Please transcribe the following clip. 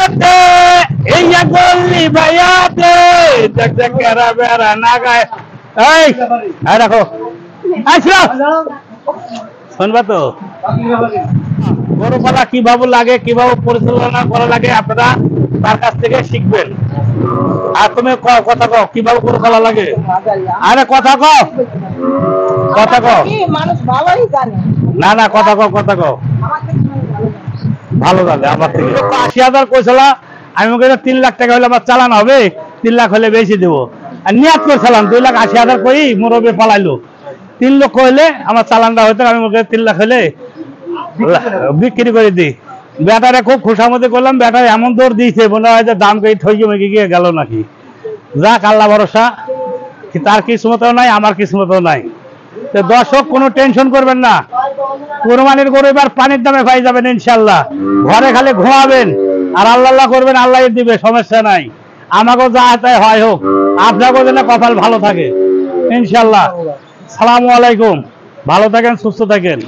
ভাইয়াতে এই গল্লি ভাইয়াতে দেখ দেখ কেরা বেড়া না গায় এই রাখো আচ্ছা শুনবা তো গরু পালা কিভাবে লাগে কিভাবে পরিচালনা করা লাগে আপনারা তার কাছ থেকে শিখবেন। আর তুমি কথা কও কিভাবে গরু পালা লাগে, আরে কথা কও কথা কও মানুষ ভালোই জানে না না কথা কও কথা কও ভালো জানে আমার থেকে ৮০,০০০ কইছিল আমি ওকে ৩ লাখ টাকা হলে আমার চালান হবে ৩ লাখ হলে বেশি দেবো আর নিয়াত করছিলাম ২,৮০,০০০ কই মুরব্বী পালাইলো ৩ লক্ষ হলে আমার চালানটা হইতো আমি ওকে ৩ লাখ হলে বিক্রি করে দিই। ব্যাটারে খুব খুশামতি করলাম, ব্যাটারে এমন দৌড় দিয়েছে মনে হয় যে দাম কে ঠইকে মেকে গিয়ে গেল নাকি। যাক আল্লাহ ভরসা, তার কিসমতও নাই আমার কিসমতও নাই। তো দর্শক কোনো টেনশন করবেন না, কুরবানির গরু এবার পানির দামে পাই যাবেন ইনশাল্লাহ। ঘরে খালি ঘুমাবেন আর আল্লাহ আল্লাহ করবেন, আল্লাহ দিবে, সমস্যা নাই। আমাকেও যা তাই হয় হোক, আপনাকেও যেন কপাল ভালো থাকে ইনশাল্লাহ। সালামু আলাইকুম, ভালো থাকেন সুস্থ থাকেন।